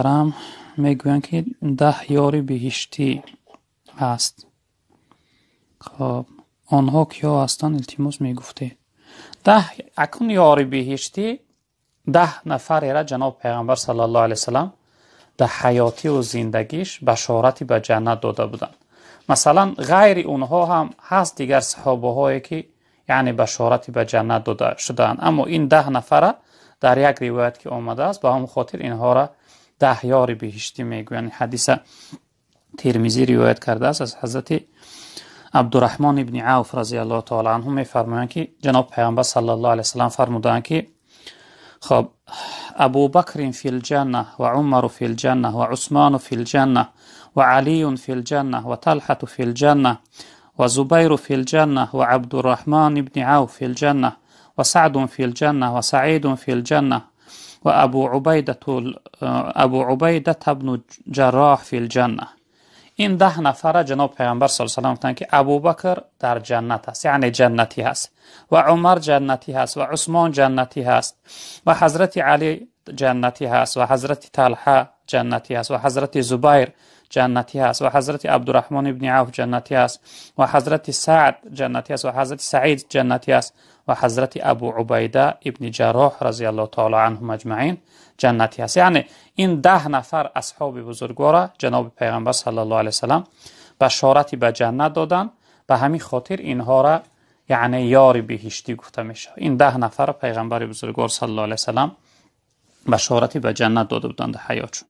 رام میگویند که 10 یاری بهشتی هست. خب آنها کیا هستند؟ التماس میگفته 10 اکن یاری بهشتی 10 نفر را جناب پیغمبر صلی الله علیه وسلم در حیاتی و زندگیش بشارتی به جنت داده بودند. مثلا غیر اونها هم هست دیگر صحابه هایی که یعنی بشارتی به جنت داده شدند، اما این 10 نفر در یک روایت که آمده است به همون خاطر اینها را 10 یار بهشتی میگویند. حدیث ترمذی روایت کرده است از حضرت عبدالرحمن ابن عوف رضی الله تعالی عنه میفرمایند که جناب پیغمبر صلی الله علیه وسلم فرمودند که خب ابو بکر فی الجنه و عمر فی الجنه و عثمان فی الجنه و علی فی الجنه و طلحه فی الجنه و زبیر فی الجنه و عبدالرحمن ابن عوف فی الجنه و سعد فی الجنه و سعید فی الجنه و ابو عبیده ابن جراح فی الجنه. این 10 نفر جناب پیغمبر صلی الله علیه و سلم که ابوبکر در جنت است، یعنی جنتی هست، و عمر جنتی هست، و عثمان جنتی هست، و حضرت علی جنتی هست، و حضرت طلحه جنتی هست، و حضرت زبیر جنتی هست، و حضرت عبدالرحمن ابن عوف جنتی است، و حضرت سعد جنتی است، و حضرت سعید جنتی است، و حضرت ابو عبیده ابن جراح رضی الله تعالی عنهم اجمعین جنتی است. یعنی این 10 نفر اصحاب بزرگوار جناب پیغمبر صلی الله علیه وسلم بشارتی به جنت دادن، به همین خاطر اینها را یعنی یار بهشتی گفته میشه. این 10 نفر پیغمبر بزرگوار صلی الله علیه وسلم بشارتی به جنت داده بودند حیاتشون.